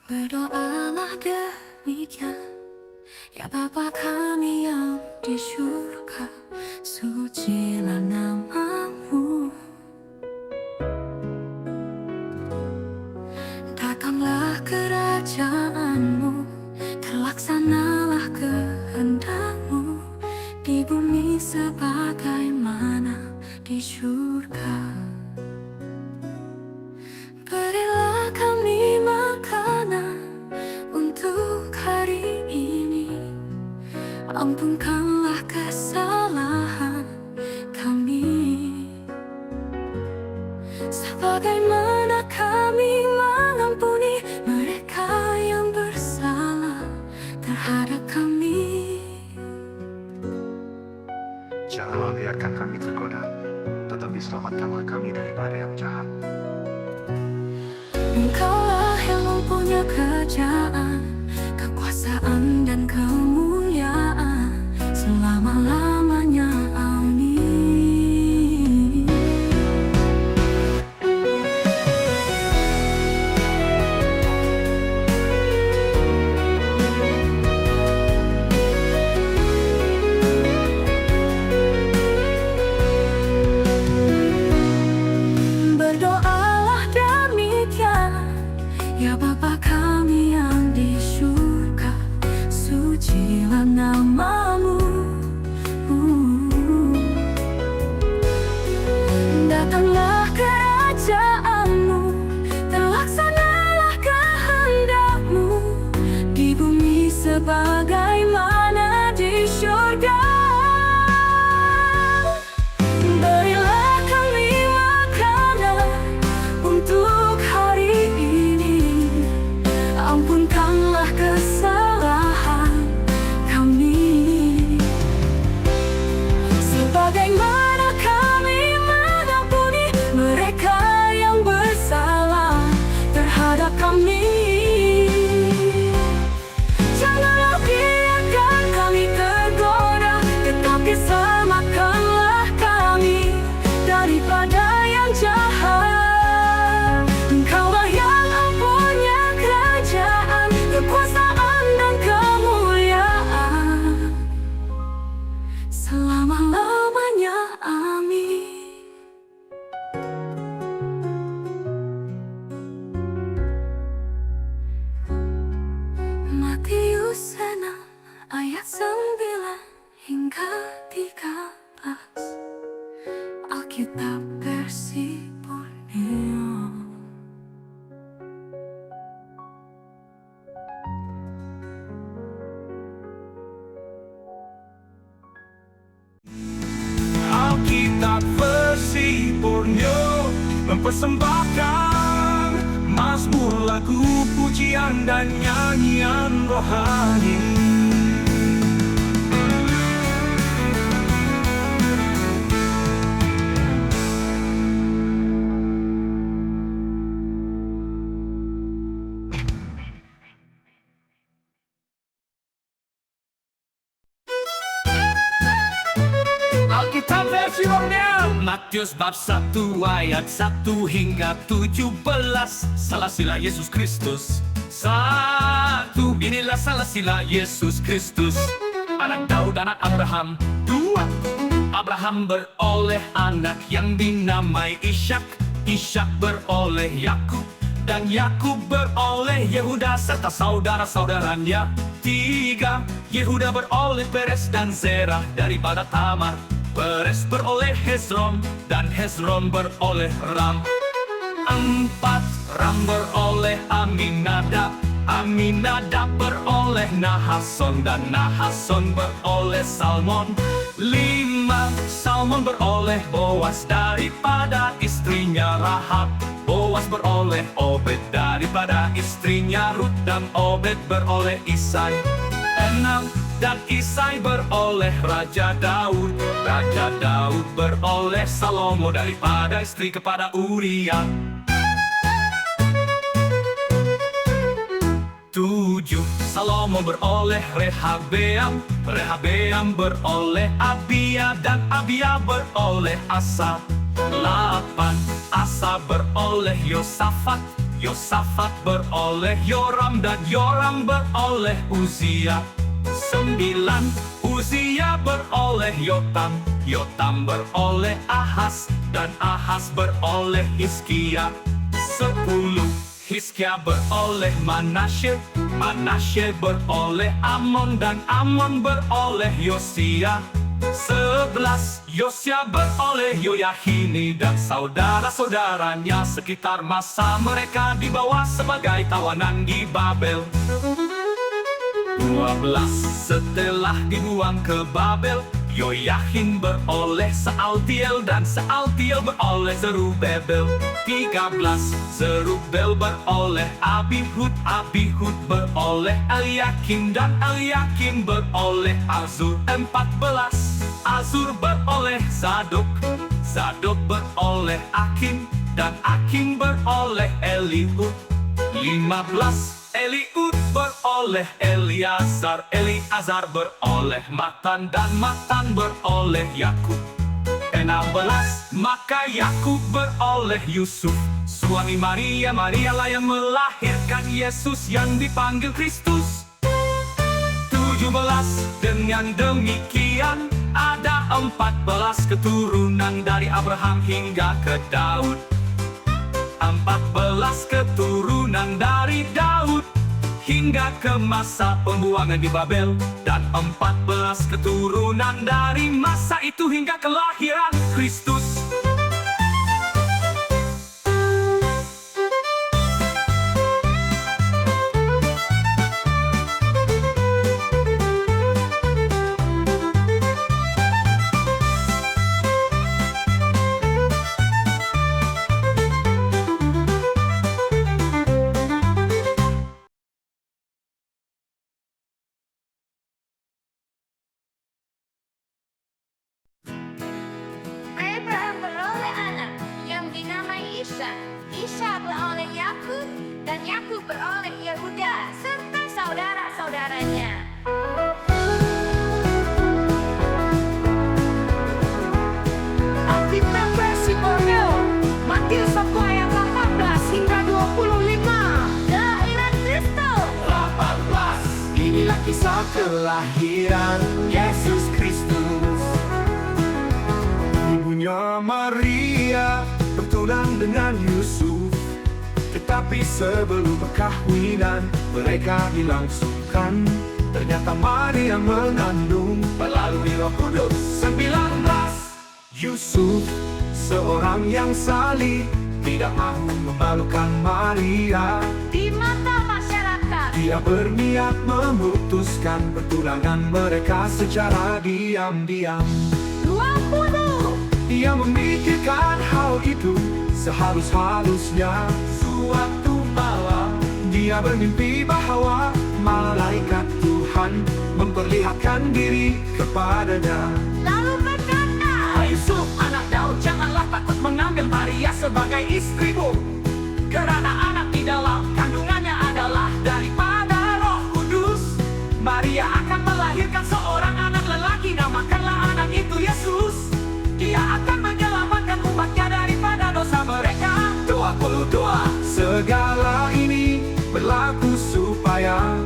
Berdoalah demikian, ya Bapa kami yang di surga, sucilah namamu. Datanglah kerajaanmu, terlaksanalah kehendakmu di bumi sebagaimana di surga. Berilah kami makanan untuk hari ini, ampunkanlah kesalahan kami, sebagaimana kami mengampuni mereka yang bersalah terhadap kami. Janganlah biarkan kami tergoda, tetapi selamatkanlah kami daripada yang jahat. Engkaulah yang mempunyai kerajaan, kekuasaan dan kemuliaan selama-lamanya. Amin. Berdoalah demikian, ya Bapa kami yang di surga, sucilah namamu. Datanglah kerajaanmu, terlaksanalah kehendakmu di bumi sebagaimana di surga. Berilah kami makanan untuk hari ini, ampunkanlah kesalahan kami, sebagaimana kami mengampuni mereka yang bersalah terhadap kami. Janganlah biarkan kami tergoda, tetapi selamatkanlah kami daripada yang jahat. Engkaulah yang mempunyai kerajaan, kekuasaan dan kemuliaan selama-lamanya. Amin. Matius 6 ayat 9 hingga 13, Alkitab versi Borneo. Alkitab versi Borneo mempersembahkan mazmur, lagu, pujian dan nyanyian rohani. Alkitab versi Borneo, Matius bab 1 ayat 1 hingga 17. Salasila Yesus Kristus. 1. Inilah salasila Yesus Kristus, anak Daud, anak Abraham. 2. Abraham beroleh anak yang dinamai Ishak. Ishak beroleh Yakub, dan Yakub beroleh Yehuda serta saudara-saudaranya. 3. Yehuda beroleh Peres dan Zerah daripada Tamar. Peres beroleh Hezron, dan Hezron beroleh Ram. 4. Ram beroleh Aminadab. Aminadab beroleh Nahason, dan Nahason beroleh Salmon. 5. Salmon beroleh Boas daripada istrinya Rahab. Boas beroleh Obed daripada istrinya Rut, dan Obed beroleh Isai. 6. Dan Isai beroleh Raja Daud. Raja Daud beroleh Salomo daripada istri kepada Uria. 7. Salomo beroleh Rehabeam. Rehabeam beroleh Abia, dan Abia beroleh Asa. 8. Asa beroleh Yosafat. Yosafat beroleh Yoram, dan Yoram beroleh Uzia. 9. Uzia beroleh Yotam, Yotam beroleh Ahas, dan Ahas beroleh Hizkia. 10. Hizkia beroleh Manasye, Manasye beroleh Amon, dan Amon beroleh Yosia. 11. Yosia beroleh Yoyahini dan saudara-saudaranya sekitar masa mereka dibawa sebagai tawanan di Babel. 12. Setelah dibuang ke Babel, Yoyahin beroleh Sealtiel, dan Sealtiel beroleh Zerubabel. 13. Zerubabel beroleh Abihud, Abihud beroleh Eliakim, dan Eliakim beroleh Azur. 14. Azur beroleh Zadok, Zadok beroleh Akim, dan Akim beroleh Eliud. 15. Eliud beroleh Eliazar, Eliazar beroleh Matan, dan Matan beroleh Yakub. 16. Maka Yakub beroleh Yusuf, suami Maria. Maria lah yang melahirkan Yesus yang dipanggil Kristus. 17. Dengan demikian ada 14 keturunan dari Abraham hingga ke Daud. 14 keturunan dari Daud hingga ke masa pembuangan di Babel, dan 14 keturunan dari masa itu hingga kelahiran Kristus. Abraham beroleh anak yang dinamai Ishak. Ishak beroleh Yakub, dan Yakub beroleh Yehuda serta saudara-saudaranya. Alkitab versi Cornell, Matius 1 ayat 18 hingga 25. Kelahiran Kristus. 18. Inilah kisah kelahiran Yesus Kristus. Ibunya Maria bertunang dengan Yusuf, tetapi sebelum perkawinan mereka dilangsungkan, ternyata Maria mengandung melalui Roh Kudus. 19. Yusuf, seorang yang saleh, tidak mau memalukan Maria. Di mata masyarakat, Dia berniat memutuskan pertunangan mereka secara diam-diam. 20. Dia memikirkan hal itu sehalus-halusnya. Suatu malam dia bermimpi bahwa malaikat Tuhan memperlihatkan diri kepadanya. Lalu berkata, Hai Yusuf, anak Daud, janganlah takut mengambil Maria sebagai istrimu, karena anak di dalam kandungannya adalah daripada Roh Kudus. Maria akan melahirkan seorang anak lelaki, namakanlah anak itu Yesus. Dia akan menyelamatkan umatnya daripada dosa mereka. 22. Segala ini berlaku supaya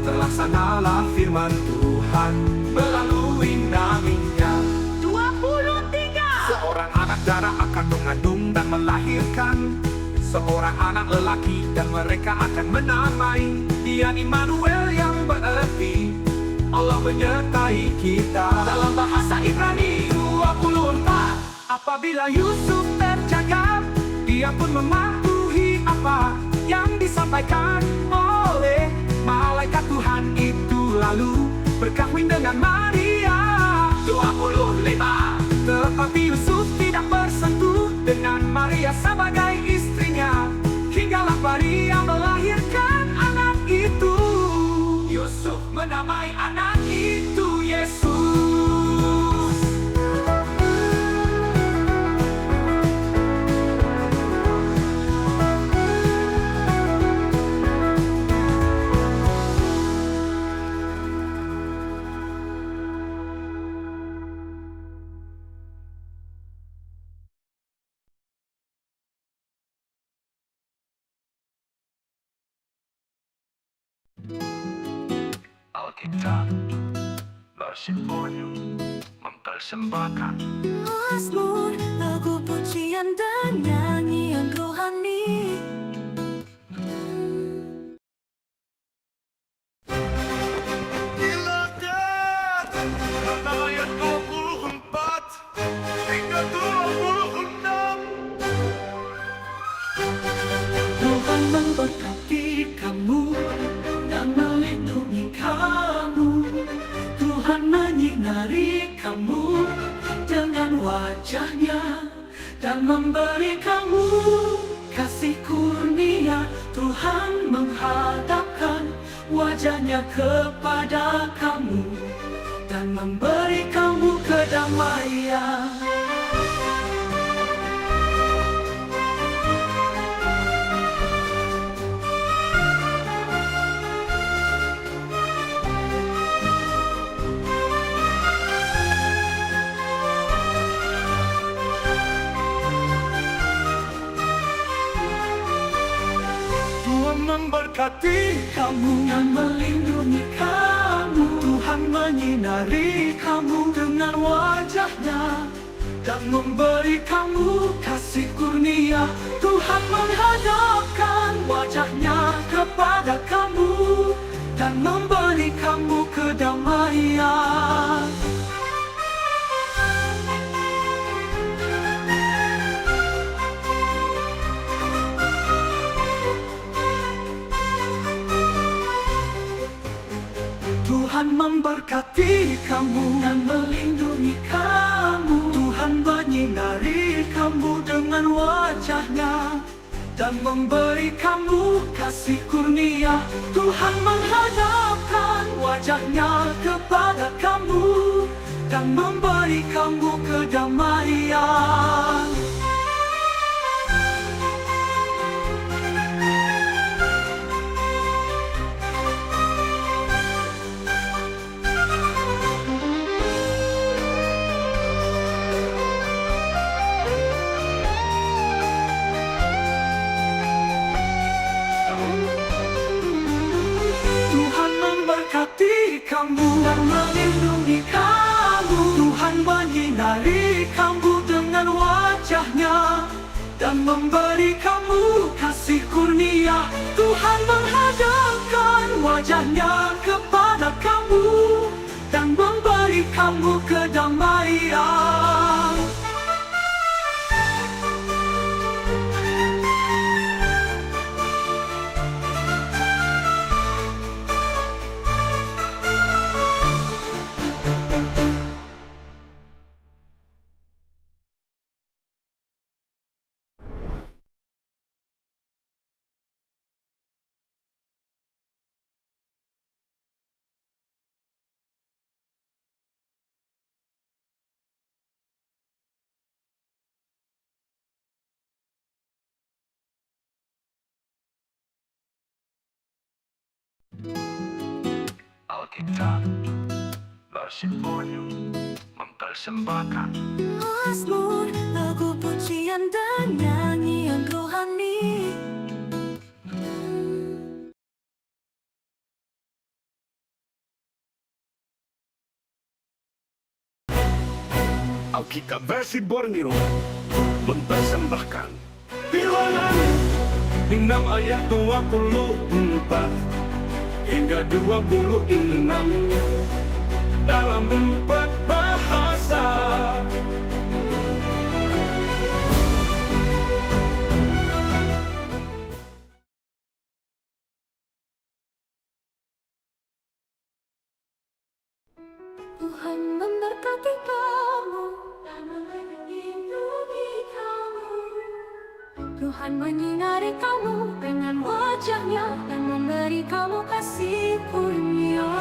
terlaksanalah firman Tuhan melalui nabinya. 23. Seorang anak darah akan mengandung dan melahirkan seorang anak lelaki, dan mereka akan menamai dia Immanuel, yang berarti Allah menyertai kita. Dalam bahasa Ibrani 24, apabila Yusuf tercakap, dia pun mematuhi apa yang disampaikan oleh malaikat Tuhan itu, lalu berkahwin dengan Maria. 25. Tetapi Yusuf tidak bersentuh dengan Maria sebagai istrinya, hinggalah Maria melahirkan anak itu. Yusuf menamai anak itu Yesus. Alkitab bersimbolnya mempersembahkan Mazmur, lagu pujian dan nyanyian rohani. Silakan ayat 24 hingga 26. Tuhan memberkati kamu dan melindungi kamu. Tuhan menyinari kamu dengan wajah-Nya dan memberi kamu kasih kurnia. Tuhan menghadapkan wajah-Nya kepada kamu dan memberi kamu kedamaian. Tuhan memberkati kamu dan melindungi kamu. Tuhan menyinari kamu dengan wajah-Nya dan memberi kamu kasih kurnia. Tuhan menghadapkan wajah-Nya kepada kamu dan memberi kamu kedamaian. Tuhan memberkati kamu dan melindungi kamu. Tuhan menyinari kamu dengan wajah-Nya dan memberi kamu kasih kurnia. Tuhan menghadapkan wajah-Nya kepada kamu dan memberi kamu kedamaian. Tuhan memberkati kamu dan melindungi kamu. Tuhan menyinari kamu dengan wajah-Nya dan memberi kamu kasih kurnia. Tuhan menghadapkan wajah-Nya kepada kamu dan memberi kamu kedamaian. Alkitab bersimbolnya mempersembahkan Mazmur, lagu pujian dan nyanyian rohani. Alkitab versi Borneo mempersembahkan Bilangan 6 ayat 24 hingga 26 dalam 4 bahasa. Tuhan memberkati kamu dan melindungi kamu. Tuhan menyinari kamu dengan wajah-Nya dan memberi kamu kasih kurnia.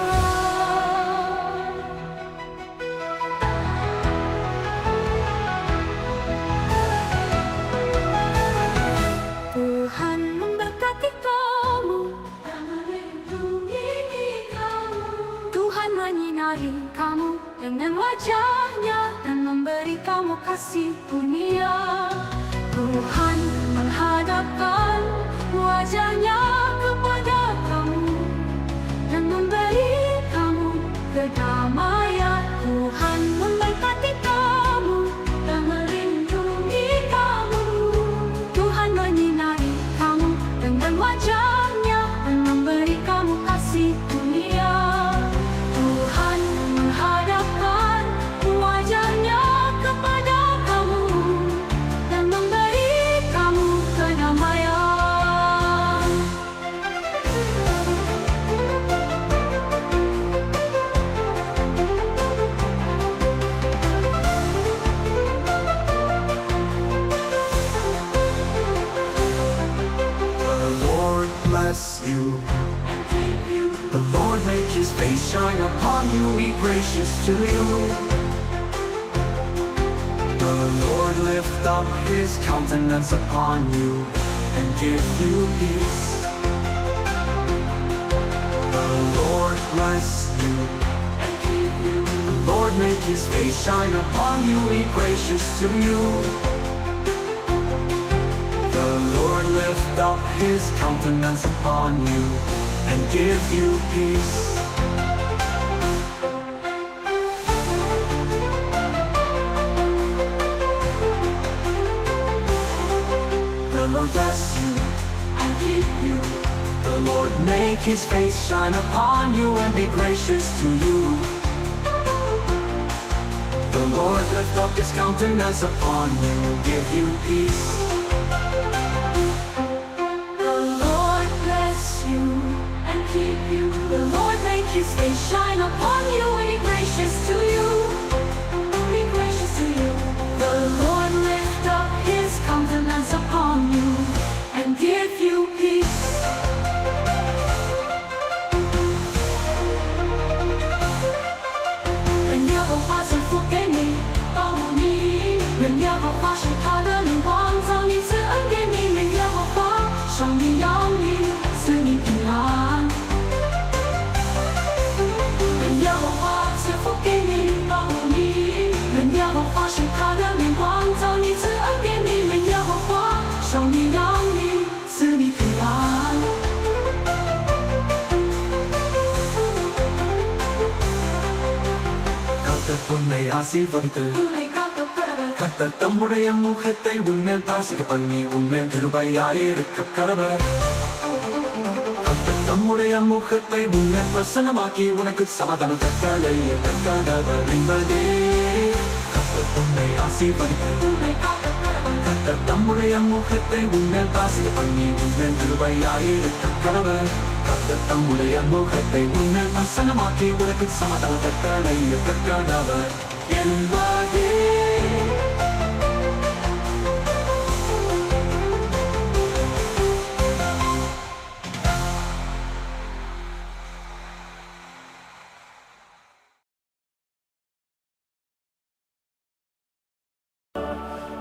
Tuhan memberkati kamu dan melindungi kamu. Tuhan menyinari kamu dengan wajah-Nya dan memberi kamu kasih kurnia. Tuhan menghadapkan wajah-Nya kepada kamu dan memberi kamu bless you. The Lord make his face shine upon you, be gracious to you. The Lord lift up his countenance upon you and give you peace. The Lord bless you and keep you. The Lord make his face shine upon you, be gracious to you. The Lord lift up his countenance upon you and give you peace. The Lord bless you and keep you. The Lord make his face shine upon you and be gracious to you. The Lord lift up his countenance upon you, give you peace. The Lord bless you and keep you. The Lord make his face shine upon you and be gracious to you. Be gracious to you. The Lord lift up his countenance upon you and give you peace.愿耶和华赐福给你，保护你；愿耶和华使他的灵光照你，赐恩给你；愿耶和华赏你扬你，赐你平安。愿耶和华赐福给你，保护你；愿耶和华使他的灵光照你，赐恩给你；愿耶和华赏你扬你，赐你平安。Katakan ay asifante, katakan mo rin ang mukha tayo unel pasi kapani unel terbayari rekap karabar. Katakan mo rin ang mukha tayo unel pasana maki unel sama tanong takalay takadabar rimbade. Katakan ay asifante, katakan mo rin ang mukha tayo unel pasi kapani unel terbayari rekap karabar. Katakan mo rin ang mukha tayo unel pasana maki unel sama tanong takalay takadabar rimbade.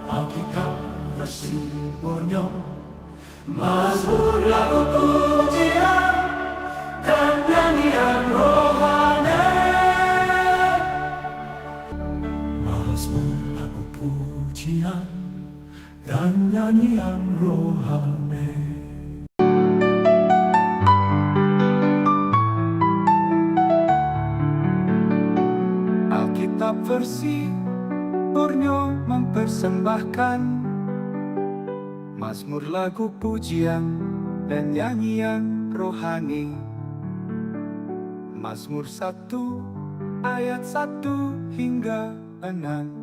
Alkitab bersimpunyo, Mazmur lagu pujian dan nyanyian rohani. Mazmur lagu pujian dan nyanyian rohani. Alkitab versi Borneo mempersembahkan Mazmur lagu pujian dan nyanyian rohani. Mazmur 1 ayat 1 hingga 6.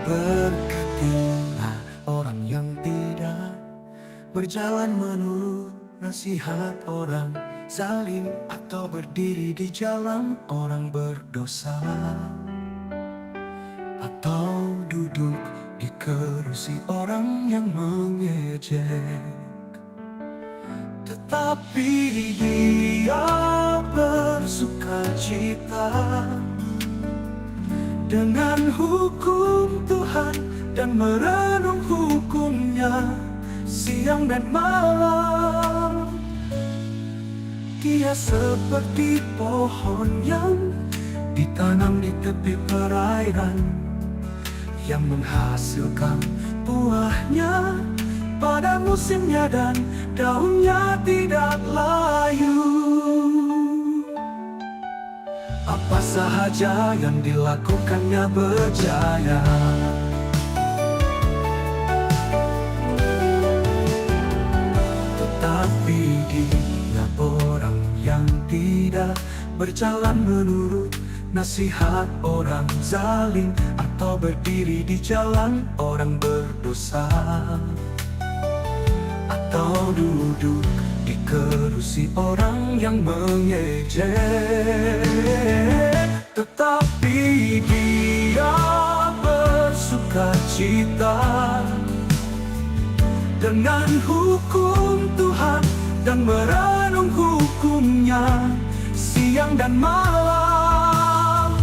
Berkatilah orang yang tidak berjalan menurut nasihat orang zalim, atau berdiri di jalan orang berdosa, atau duduk di kerusi orang yang mengejek. Tetapi dia bersukacita dengan hukum Tuhan dan merenung hukumnya siang dan malam. Dia seperti pohon yang ditanam di tepi perairan, yang menghasilkan buahnya pada musimnya dan daunnya tidak layu. Apa sahaja yang dilakukannya berjaya. Tetapi dia orang yang tidak berjalan menurut nasihat orang zalim, atau berdiri di jalan orang berdosa, atau duduk di kerusi orang yang mengejek. Tetapi dia bersukacita dengan hukum Tuhan dan merenung hukumnya siang dan malam.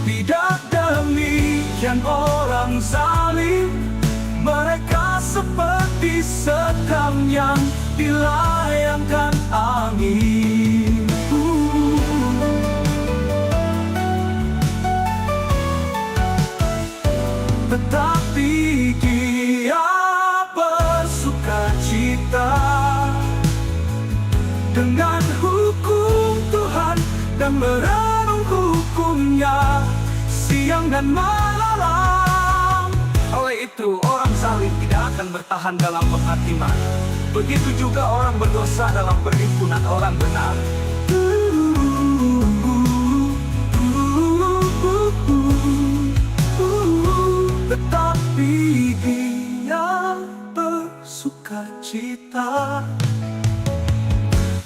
Tidak demikian orang zalim, mereka seperti sedang yang dilayangkan angin. Tetapi dia bersukacita dengan hukum Tuhan dan merenung hukumnya siang dan malam. Oleh itu orang zalim tidak akan bertahan dalam penghakiman, begitu juga orang berdosa dalam perhimpunan orang benar. Tetapi dia bersukacita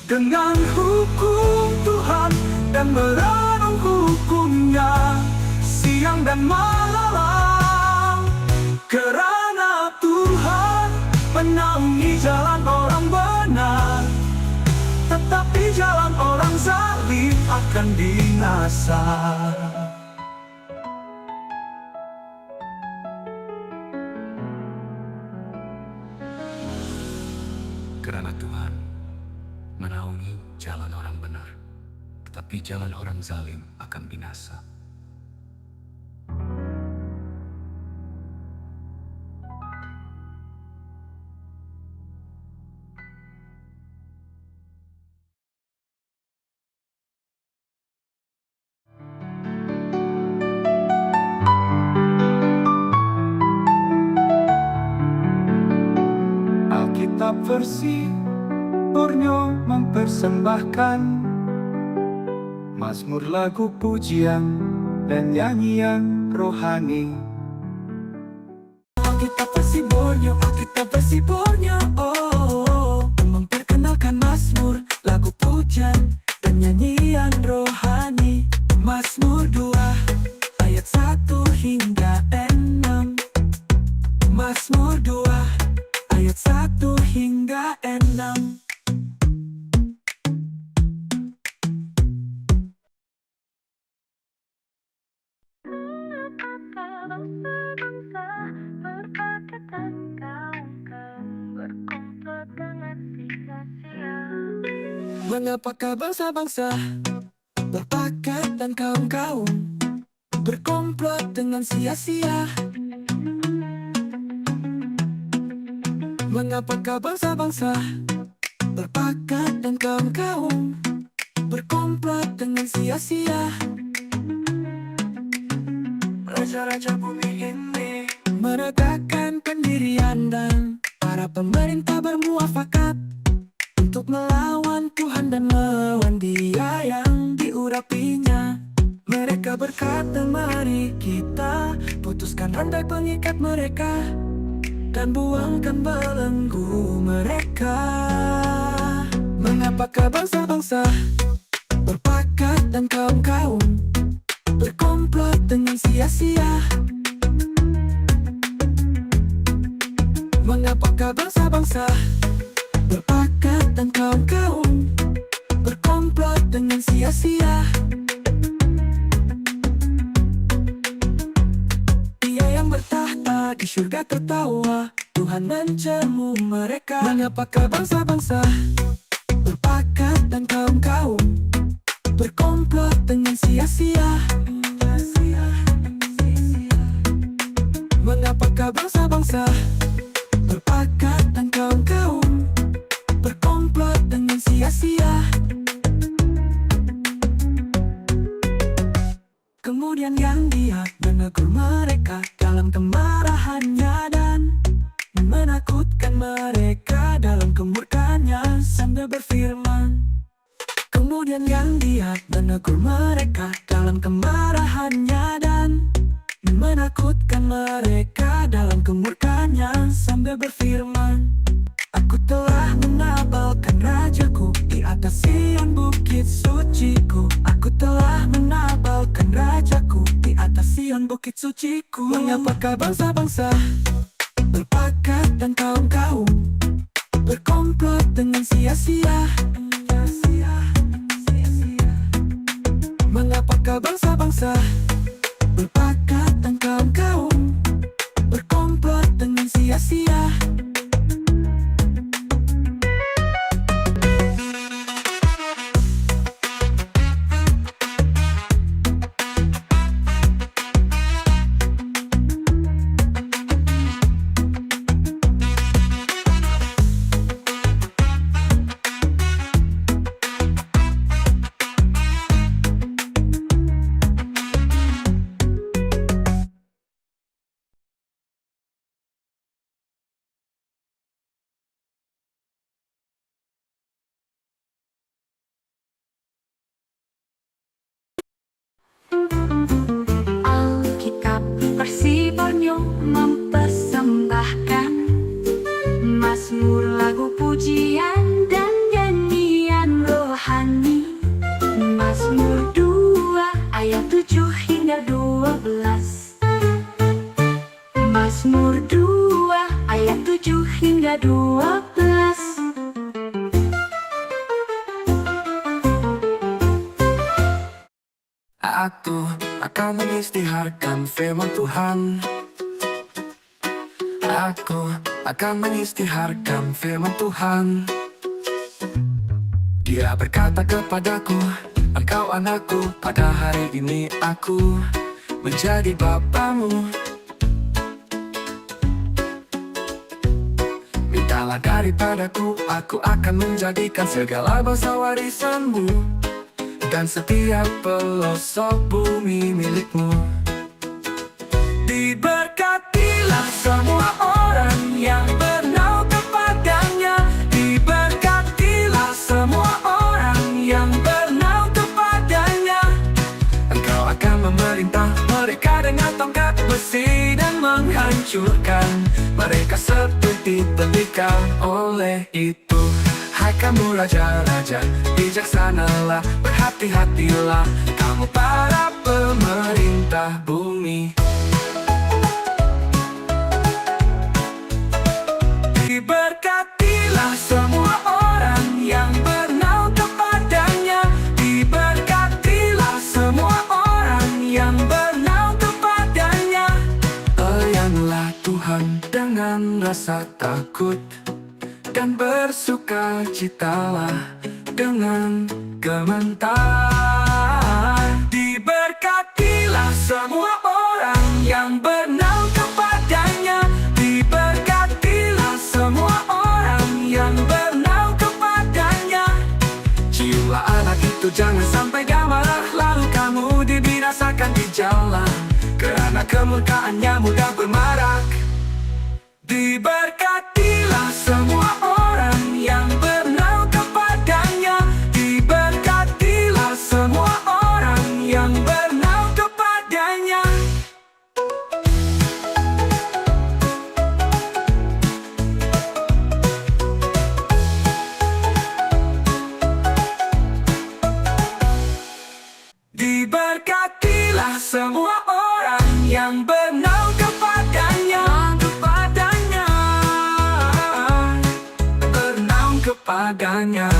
dengan hukum Tuhan dan merenung hukumnya siang dan malam. Kerana Tuhan menaungi jalan orang benar, tetapi jalan orang zalim akan binasa. Kerana Tuhan menaungi jalan orang benar, tetapi jalan orang zalim akan binasa. Alkitab versi Borneo mempersembahkan mazmur, lagu pujian dan nyanyian rohani. Alkitab versi Borneo, Alkitab versi Borneo, memperkenalkan mazmur, lagu pujian dan nyanyian rohani. Mazmur 2 ayat 1 hingga 6. Mazmur 2 ayat 1 hingga 6. Mengapakah bangsa-bangsa berpakat dan kaum-kaum berkomplot dengan sia-sia? Mengapakah bangsa-bangsa berpakat dan kaum-kaum berkomplot dengan sia-sia? Raja-raja bumi ini menegakkan pendirian dan para pemerintah bermuafakat untuk melawan Tuhan dan melawan Dia yang diurapinya. Mereka berkata, mari kita putuskan rantai pengikat mereka dan buangkan belenggu mereka. Mengapakah bangsa-bangsa berpakat dan kaum-kaum berkomplot dengan sia-sia? Mengapakah bangsa-bangsa berpakat dan kaum-kaum berkomplot dengan sia-sia? Dia yang bertahta di surga tertawa, Tuhan mencemu mereka. Mengapakah bangsa-bangsa berpakat dan kaum-kaum berkomplot dengan sia-sia? Mengapakah bangsa-bangsa berpakat dan kaum-kaum berkomplot dengan sia-sia? Kemudian yang Dia menegur mereka dalam kemarahannya dan menakutkan mereka dalam kemurkaannya sambil berfirman. Kemudian Kemudian yang dia menegur mereka dalam kemarahannya dan menakutkan mereka dalam kemurkaannya sambil berfirman, Aku telah menabalkan rajaku di atas Sion bukit suciku. Aku telah menabalkan rajaku di atas Sion bukit suciku. Mengapakah bangsa-bangsa berpakat dan kaum-kaum berkomplot dengan sia-sia? Mengapakah bangsa-bangsa berpakat dan kaum-kaum berkomplot dengan sia-sia? Alkitab versi Borneo mempersembahkan Mazmur, lagu pujian dan nyanyian rohani. Mazmur 2 ayat 7 hingga 12. Mazmur 2 ayat 7 hingga 12. Aku akan mengisytiharkan firman Tuhan. Aku akan mengisytiharkan firman Tuhan. Dia berkata kepadaku, Engkau anakku, pada hari ini aku menjadi bapamu. Mintalah daripadaku, aku akan menjadikan segala bangsa warisanmu, dan setiap pelosok bumi milikmu. Diberkatilah semua orang yang bernaung kepadanya. Diberkatilah semua orang yang bernaung kepadanya. Engkau akan memerintah mereka dengan tongkat besi dan menghancurkan mereka seperti tembikar. Oleh itu, hai kamu raja-raja, bijaksanalah, berhati-hatilah, kamu para pemerintah bumi. Diberkatilah semua orang yang bernaung kepadanya. Diberkatilah semua orang yang bernaung kepadanya. Layanlah Tuhan dengan rasa takut, dan bersukacitalah dengan gemetar. Diberkatilah semua orang yang bernaung kepadanya. Diberkatilah semua orang yang bernaung kepadanya. Ciumlah anak itu, jangan sampai dia marah, lalu kamu dibinasakan di jalan, karena kemurkaannya mudah bermarak. Diberkatilah semua orang yang bernaung kepadanya. Diberkatilah semua orang yang bernaung kepadanya. Diberkatilah semua orang yang bernaung kepadanya. Bernaung kepadanya.